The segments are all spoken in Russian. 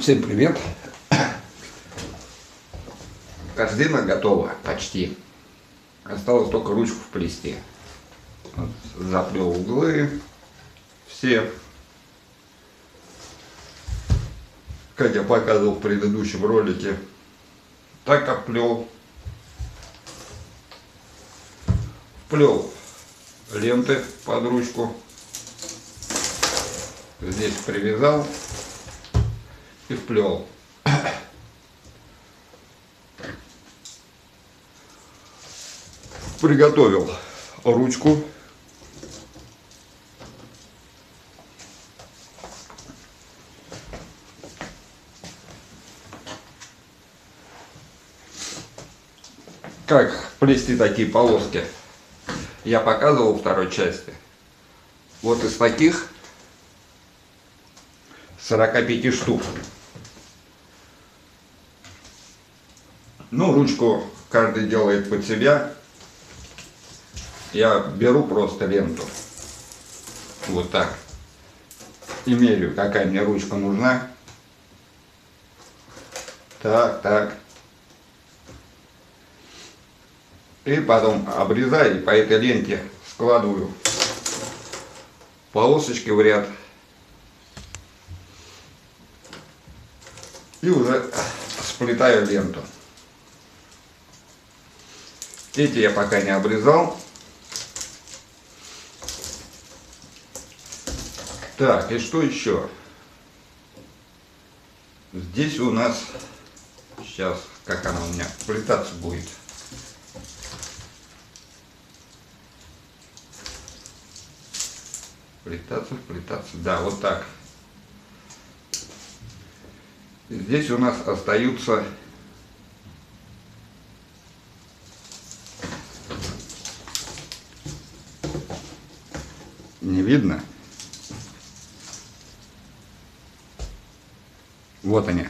Всем привет! Корзина готова почти. Осталось только ручку вплести. Вот, заплел углы все, как я показывал в предыдущем ролике. Так обплел. Вплел ленты под ручку. Здесь привязал и вплел. Приготовил ручку. Как плести такие полоски, я показывал во второй части. Вот из таких 45 штук. Ну, ручку каждый делает под себя. Я беру просто ленту. Вот так. И меряю, какая мне ручка нужна. Так. И потом обрезаю и по этой ленте складываю полосочки в ряд. И уже сплетаю ленту. Эти я пока не обрезал. Так, и что еще? Здесь у нас, сейчас, как она у меня вплетаться будет. Вплетаться, да, вот так. Здесь у нас остаются не видно. Вот они.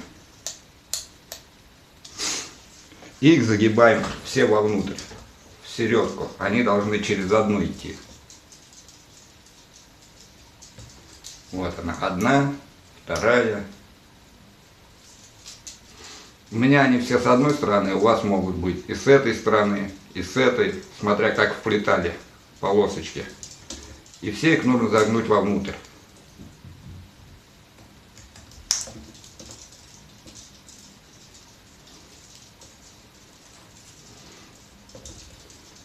Их загибаем все вовнутрь, в середку. Они должны через одну идти. Вот она, одна, вторая. У меня они все с одной стороны, у вас могут быть и с этой стороны, и с этой, смотря как вплетали полосочки. И все их нужно загнуть вовнутрь.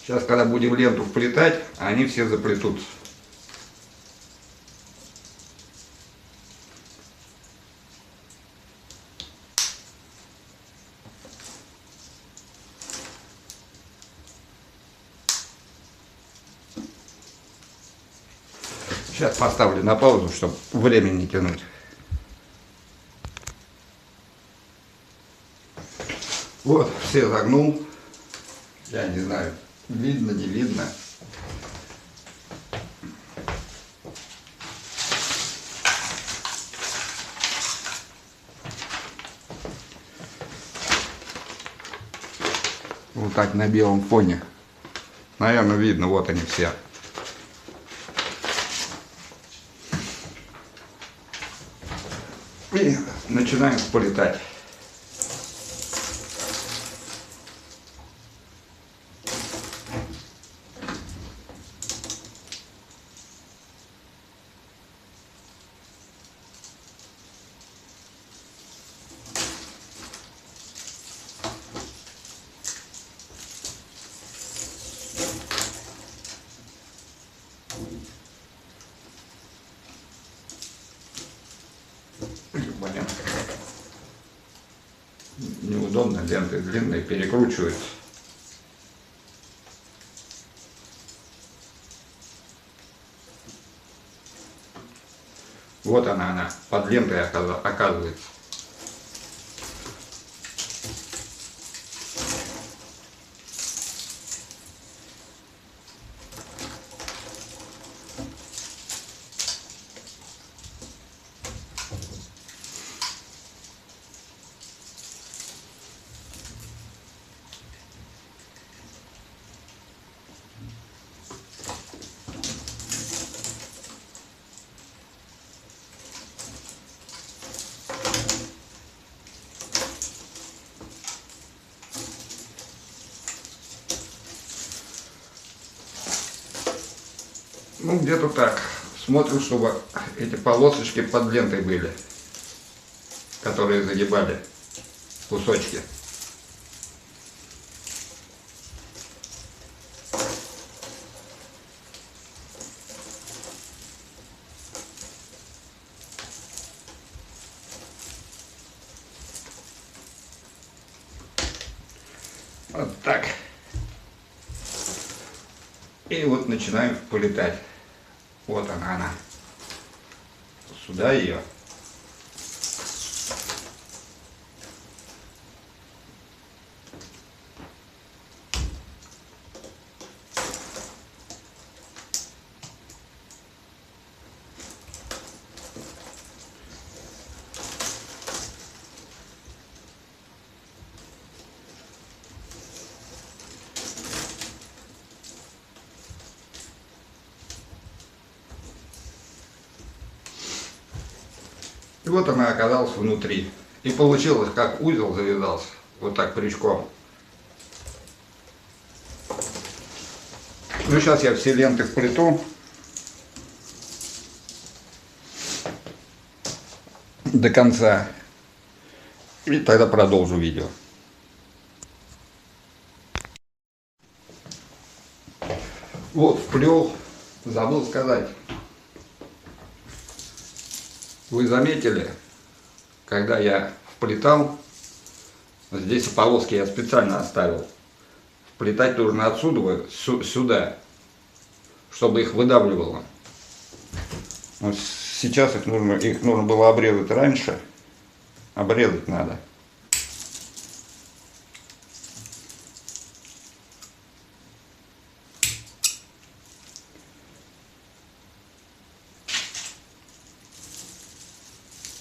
Сейчас, когда будем ленту вплетать, они все заплетутся. Сейчас поставлю на паузу, чтобы время не тянуть. Вот, все загнул. Я не знаю, видно, не видно. Вот так на белом фоне. Наверное, видно, вот они все. И начинаем вплетать. Неудобно, ленты длинные, перекручиваются. Вот она, под лентой оказывается. Ну, где-то так. Смотрим, чтобы эти полосочки под лентой были, которые загибали кусочки. Вот так. И вот начинаем вплетать. Вот она. Сюда ее. И вот она оказалась внутри. И получилось, как узел завязался. Вот так крючком. Ну, сейчас я все ленты вплету. До конца. И тогда продолжу видео. Вот, вплел. Забыл сказать. Вы заметили, когда я вплетал, здесь полоски я специально оставил. Вплетать нужно отсюда сюда, чтобы их выдавливало. Вот сейчас их нужно было обрезать раньше. Обрезать надо.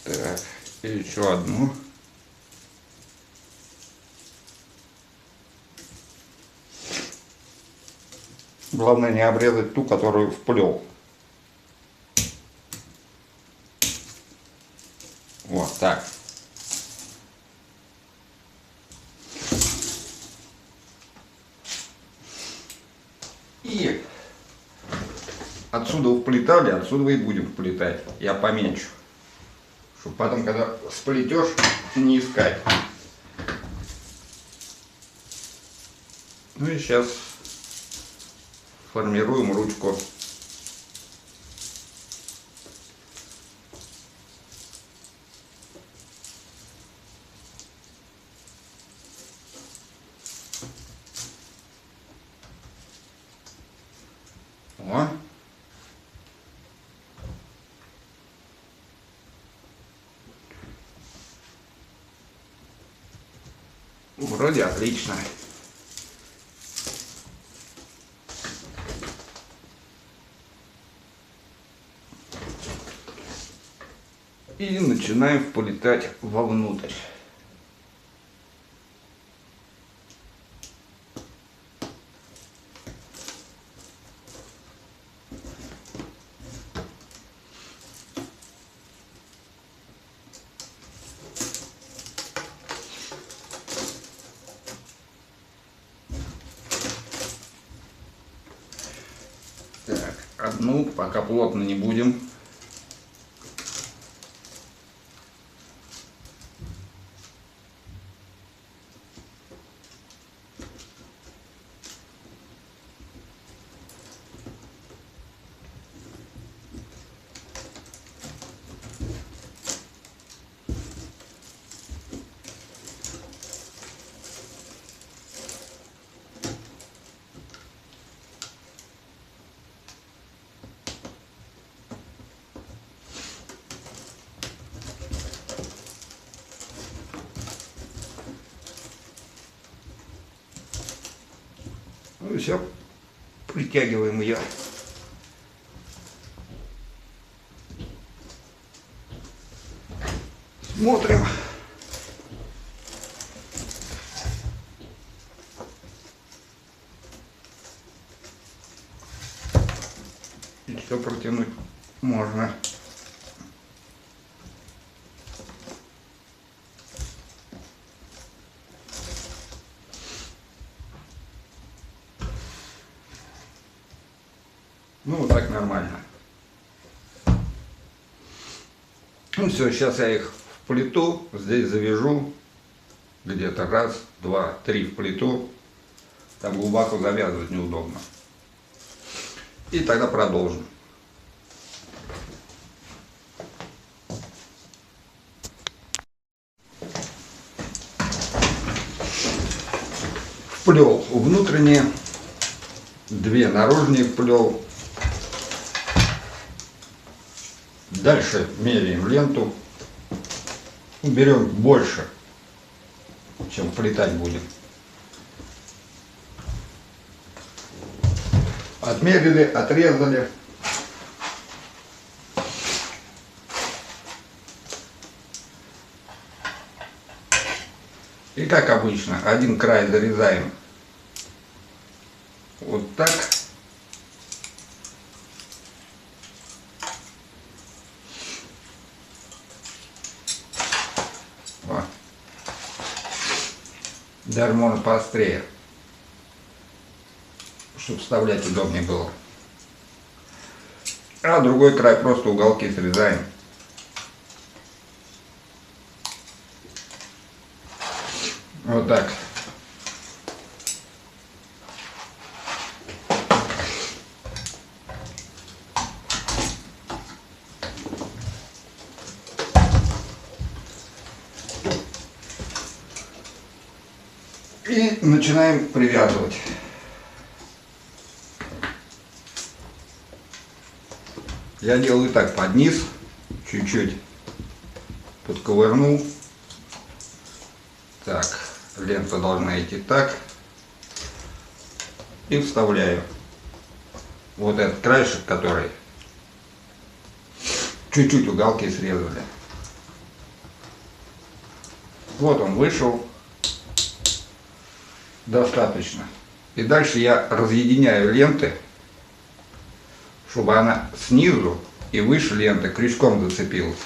Так, и еще одну. Главное не обрезать ту, которую вплел. Вот так. И отсюда вплетали, отсюда и будем вплетать. Я поменьше. Чтобы потом, когда сплетешь, не искать. Ну и сейчас формируем ручку. О. Вроде отлично. И начинаем вплетать вовнутрь. Так, одну, пока плотно не будем. Ну и все, притягиваем ее. Смотрим. И все протянуть можно. Ну, вот так нормально. Ну все, сейчас я их в плиту здесь завяжу. Где-то раз, два, три в плиту. Там глубоко завязывать неудобно. И тогда продолжим. Вплел внутренние, две наружные вплел. Дальше меряем ленту. Берем больше, чем вплетать будем. Отмерили, отрезали. И как обычно, один край зарезаем вот так. Вот. Даже можно поострее, чтобы вставлять удобнее было. А другой край просто уголки срезаем. Вот так. И начинаем привязывать. Я делаю так, под низ, чуть-чуть подковырнул. Так, лента должна идти так. И вставляю вот этот краешек, который чуть-чуть уголки срезали. Вот он вышел. Достаточно. И дальше я разъединяю ленты, чтобы она снизу и выше ленты крючком зацепилась.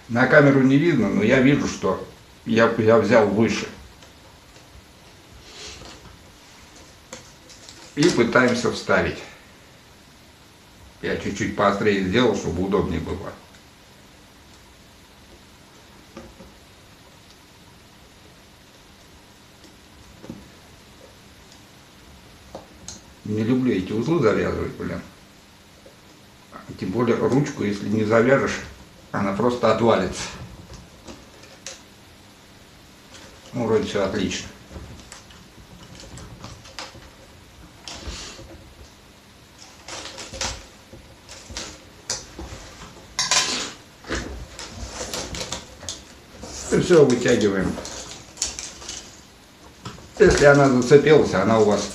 На камеру не видно, но я вижу, что я взял выше. И пытаемся вставить. Я чуть-чуть поострее сделал, чтобы удобнее было. Не люблю эти узлы завязывать, блин. Тем более ручку, если не завяжешь, она просто отвалится. Ну, вроде все отлично. И все, вытягиваем. Если она зацепилась, она у вас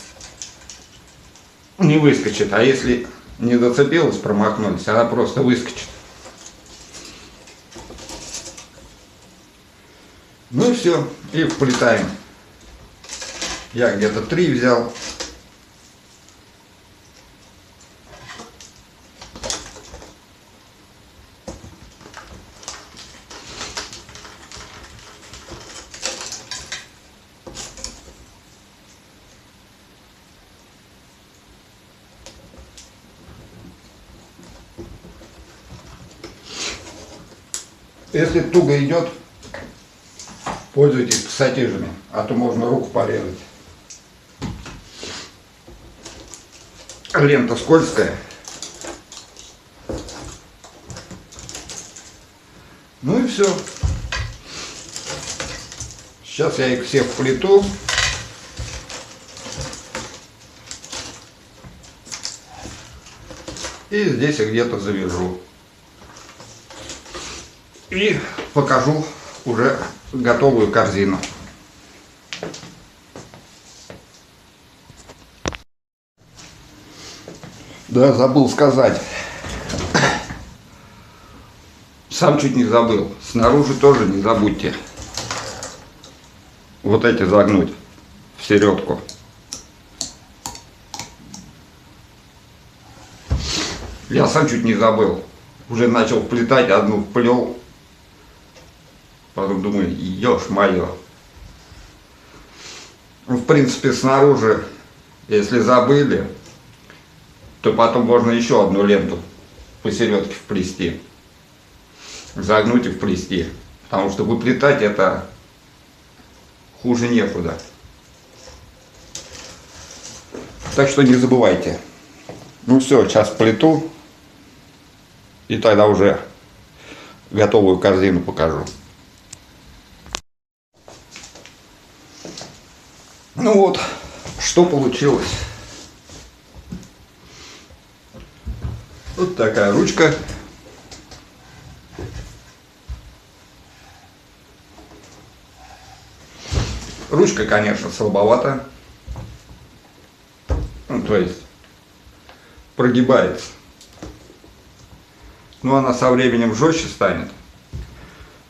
не выскочит, а если не зацепилась, промахнулись, она просто выскочит. Ну и все, и вплетаем. Я где-то 3 взял. Если туго идет, пользуйтесь пассатижами, а то можно руку порезать. Лента скользкая. Ну и все. Сейчас я их все вплету. И здесь их где-то завяжу. И покажу уже готовую корзину. Да, забыл сказать. Сам чуть не забыл. Снаружи тоже не забудьте вот эти загнуть в середку. Я сам чуть не забыл. Уже начал вплетать, одну вплел. Потом думаю, ешь моё. в принципе, снаружи, если забыли, то потом можно еще одну ленту посередке вплести. Загнуть и вплести. Потому что выплетать это хуже некуда. Так что не забывайте. Ну все, сейчас плету. И тогда уже готовую корзину покажу. Ну вот, что получилось. Вот такая ручка. Ручка, конечно, слабовата. Ну, то есть прогибается. Но она со временем жестче станет.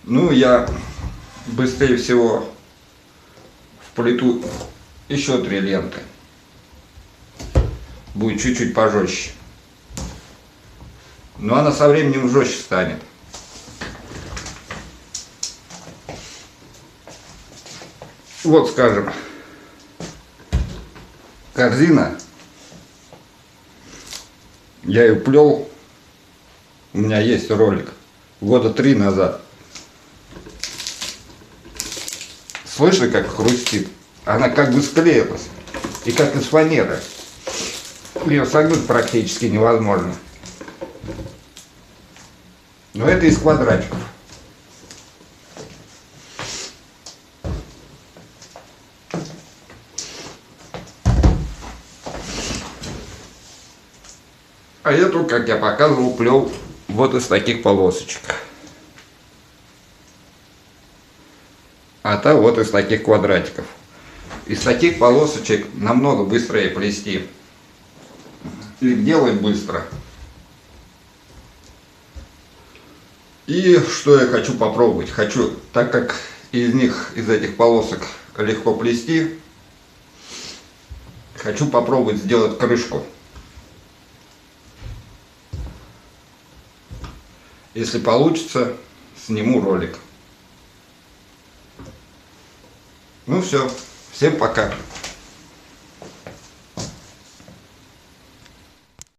Ну, я быстрее всего вплету еще 3 ленты. Будет чуть-чуть пожестче. Но она со временем жестче станет. Вот, скажем, корзина. Я ее плел. У меня есть ролик. Года 3 назад. Слышно, как хрустит? Она как бы склеилась. И как из фанеры. Ее согнуть практически невозможно. Но это из квадратиков. А эту, как я показывал, плел вот из таких полосочек. А та вот из таких квадратиков. Из таких полосочек намного быстрее плести. И делать быстро. И что я хочу попробовать? Хочу, так как из них, из этих полосок легко плести, хочу попробовать сделать крышку. Если получится, сниму ролик. Ну все, всем пока.